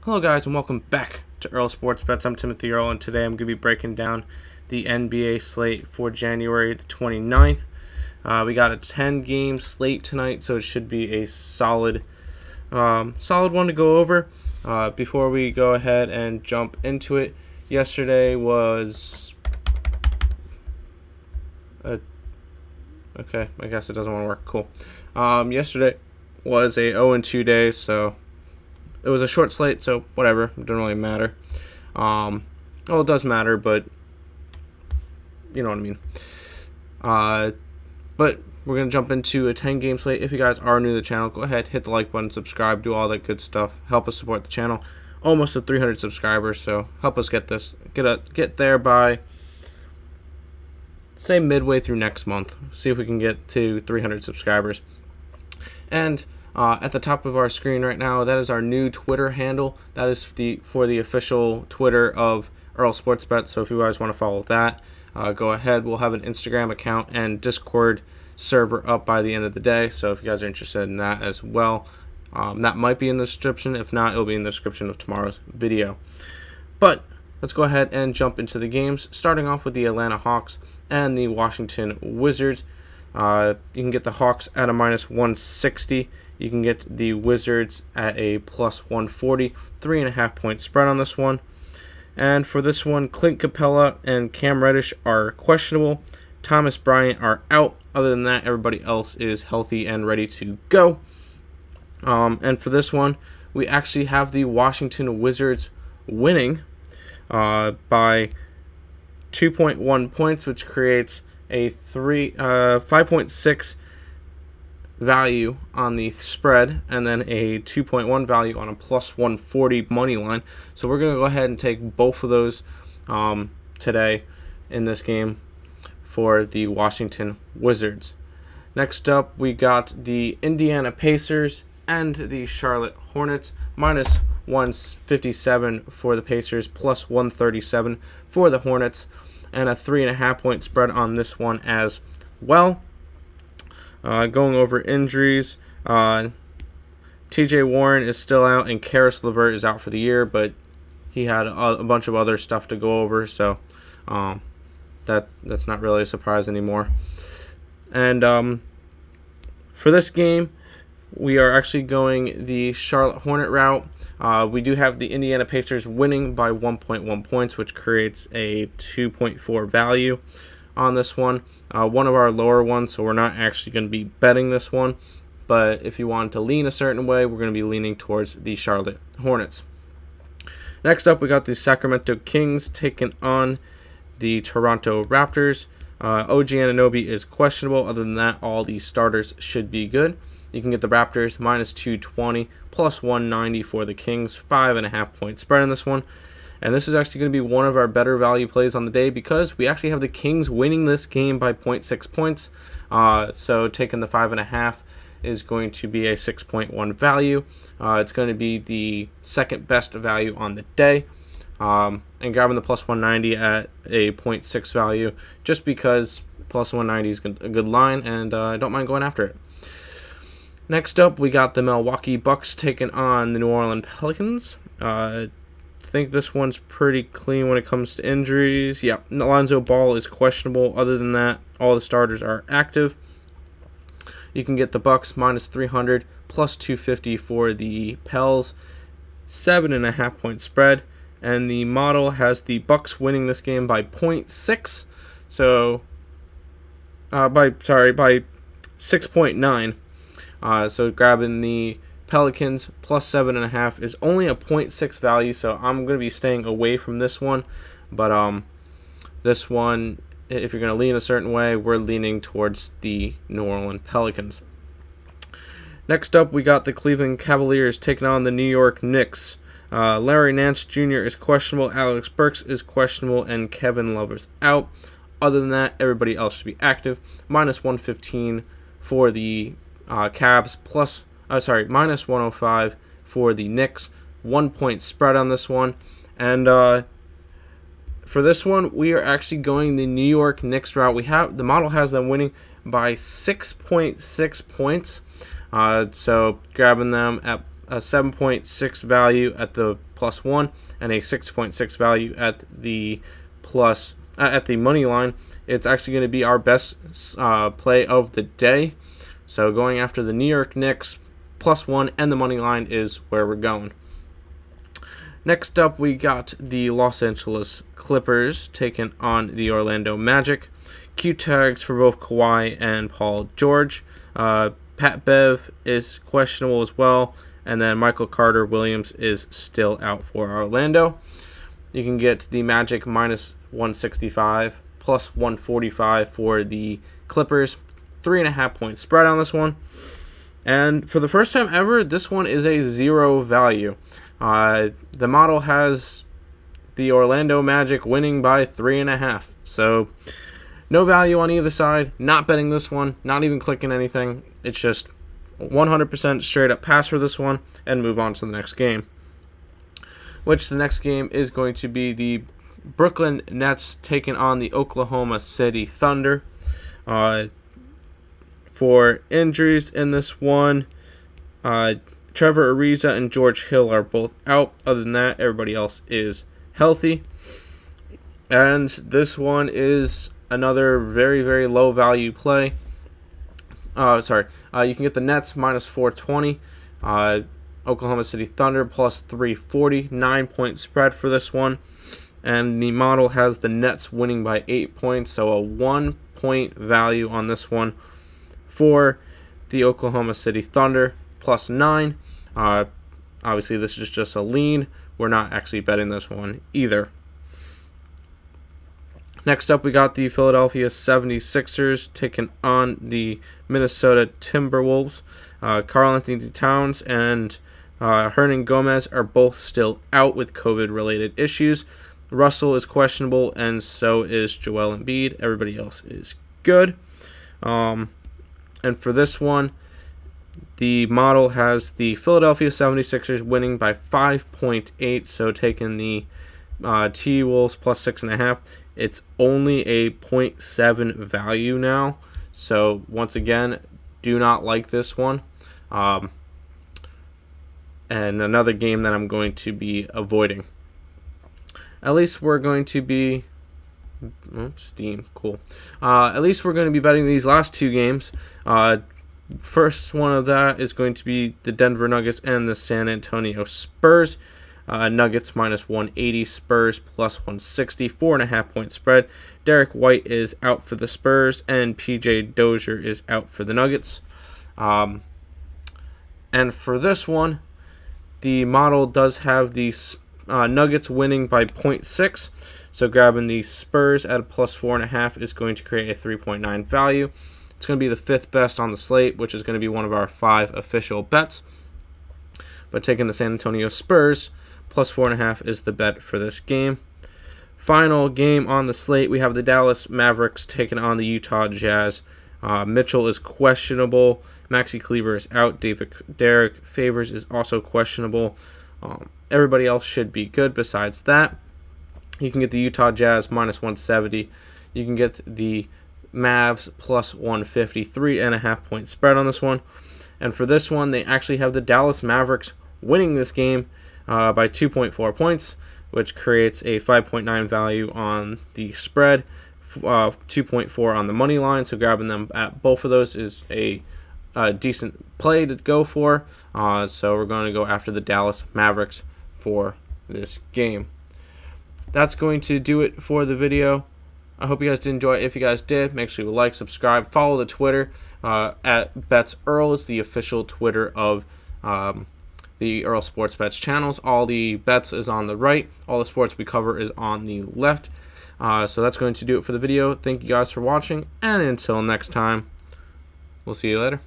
Hello guys and welcome back to Earl Sports Bets. I'm Timothy Earl and today I'm going to be breaking down the NBA slate for January the 29th. We got a 10-game slate tonight, so it should be a solid one to go over. Before we go ahead and jump into it, yesterday was... okay, I guess it doesn't want to work. Cool. Yesterday was a 0-2 day, so... it was a short slate, so whatever. It doesn't really matter. Well, it does matter, but you know what I mean. But we're going to jump into a 10-game slate. If you guys are new to the channel, go ahead, hit the like button, subscribe, do all that good stuff. Help us support the channel. Almost at 300 subscribers, so help us get there by, say, midway through next month. See if we can get to 300 subscribers. And... at the top of our screen right now, that is our new Twitter handle. That is for the official Twitter of Earl Sports Bet. So if you guys want to follow that, go ahead. We'll have an Instagram account and Discord server up by the end of the day. So if you guys are interested in that as well, that might be in the description. If not, it'll be in the description of tomorrow's video. But let's go ahead and jump into the games, starting off with the Atlanta Hawks and the Washington Wizards. You can get the Hawks at a -160. You can get the Wizards at a +140. 3.5 point spread on this one. And for this one, Clint Capella and Cam Reddish are questionable. Thomas Bryant are out. Other than that, everybody else is healthy and ready to go. And for this one, we actually have the Washington Wizards winning by 2.1 points, which creates a 5.6 value on the spread, and then a 2.1 value on a +140 money line. So we're going to go ahead and take both of those today in this game for the Washington Wizards. Next up, we got the Indiana Pacers and the Charlotte Hornets. -157 for the Pacers, +137 for the Hornets, and a 3.5 point spread on this one as well. Going over injuries, TJ Warren is still out and Karis LeVert is out for the year, but he had a bunch of other stuff to go over, so that's not really a surprise anymore. And for this game, we are actually going the Charlotte Hornet route. We do have the Indiana Pacers winning by 1.1 points, which creates a 2.4 value on this one. One of our lower ones, so we're not actually going to be betting this one. But if you want to lean a certain way, we're going to be leaning towards the Charlotte Hornets. Next up, we got the Sacramento Kings taking on the Toronto Raptors. OG Anunoby is questionable. Other than that, all the starters should be good. You can get the Raptors -220, +190 for the Kings. 5.5 point spread in this one. And this is actually going to be one of our better value plays on the day because we actually have the Kings winning this game by 0.6 points. So taking the 5.5 is going to be a 6.1 value. It's going to be the second best value on the day. And grabbing the +190 at a 0.6 value just because +190 is a good line, and I don't mind going after it. Next up, we got the Milwaukee Bucks taking on the New Orleans Pelicans. I think this one's pretty clean when it comes to injuries. Yeah, Lonzo Ball is questionable. Other than that, all the starters are active. You can get the Bucks -300, +250 for the Pels. 7.5 point spread. And the model has the Bucks winning this game by 0.6. So, by 6.9. So grabbing the Pelicans +7.5 is only a 0.6 value, so I'm going to be staying away from this one. But this one, if you're going to lean a certain way, we're leaning towards the New Orleans Pelicans. Next up, we got the Cleveland Cavaliers taking on the New York Knicks. Larry Nance Jr. is questionable, Alex Burks is questionable, and Kevin Love is out. Other than that, everybody else should be active. -115 for the Cavs, -105 for the Knicks. 1 point spread on this one. And for this one, we are actually going the New York Knicks route. The model has them winning by 6.6 points. So grabbing them at a 7.6 value at the +1 and a 6.6 value at the money line. It's actually going to be our best play of the day. So going after the New York Knicks +1 and the money line is where we're going. Next up, we got the Los Angeles Clippers taking on the Orlando Magic. Q tags for both Kawhi and Paul George. Pat Bev is questionable as well. And then Michael Carter-Williams is still out for Orlando. You can get the Magic -165, +145 for the Clippers. 3.5 point spread on this one. And for the first time ever, this one is a 0 value. The model has the Orlando Magic winning by 3.5. So no value on either side. Not betting this one. Not even clicking anything. It's just 100% straight up pass for this one and move on to the next game. Which the next game is going to be the Brooklyn Nets taking on the Oklahoma City Thunder. For injuries in this one, Trevor Ariza and George Hill are both out. Other than that, everybody else is healthy. And this one is another very, very low value play. You can get the Nets -420. Oklahoma City Thunder +340. 9-point spread for this one. And the model has the Nets winning by 8 points. So a 1-point value on this one for the Oklahoma City Thunder +9. Obviously, this is just a lean. We're not actually betting this one either. Next up, we got the Philadelphia 76ers taking on the Minnesota Timberwolves. Karl-Anthony Towns and Hernan Gomez are both still out with COVID-related issues. Russell is questionable, and so is Joel Embiid. Everybody else is good. And for this one, the model has the Philadelphia 76ers winning by 5.8, so taking the T-Wolves +6.5. It's only a 0.7 value now, so once again, do not like this one. And another game that I'm going to be avoiding. At least we're going to be... Steam, cool. At least we're going to be betting these last two games. First one of that is going to be the Denver Nuggets and the San Antonio Spurs. Nuggets -180, Spurs +160, 4.5 point spread. Derek White is out for the Spurs, and PJ Dozier is out for the Nuggets. And for this one, the model does have the Nuggets winning by 0.6. So grabbing the Spurs at a +4.5 is going to create a 3.9 value. It's going to be the 5th best on the slate, which is going to be one of our 5 official bets. But taking the San Antonio Spurs, +4.5 is the bet for this game. Final game on the slate, we have the Dallas Mavericks taking on the Utah Jazz. Mitchell is questionable. Maxi Kleber is out. Derek Favors is also questionable. Everybody else should be good besides that. You can get the Utah Jazz -170. You can get the Mavs +150, 3.5 point spread on this one. And for this one, they actually have the Dallas Mavericks winning this game by 2.4 points, which creates a 5.9 value on the spread, 2.4 on the money line. So grabbing them at both of those is a decent play to go for. So we're going to go after the Dallas Mavericks for this game. That's going to do it for the video. I hope you guys did enjoy it. If you guys did, make sure you like, subscribe, follow the Twitter at Bets Earl is the official Twitter of the Earl Sports Bets channels. All the bets is on the right. All the sports we cover is on the left. So that's going to do it for the video. Thank you guys for watching, and until next time, we'll see you later.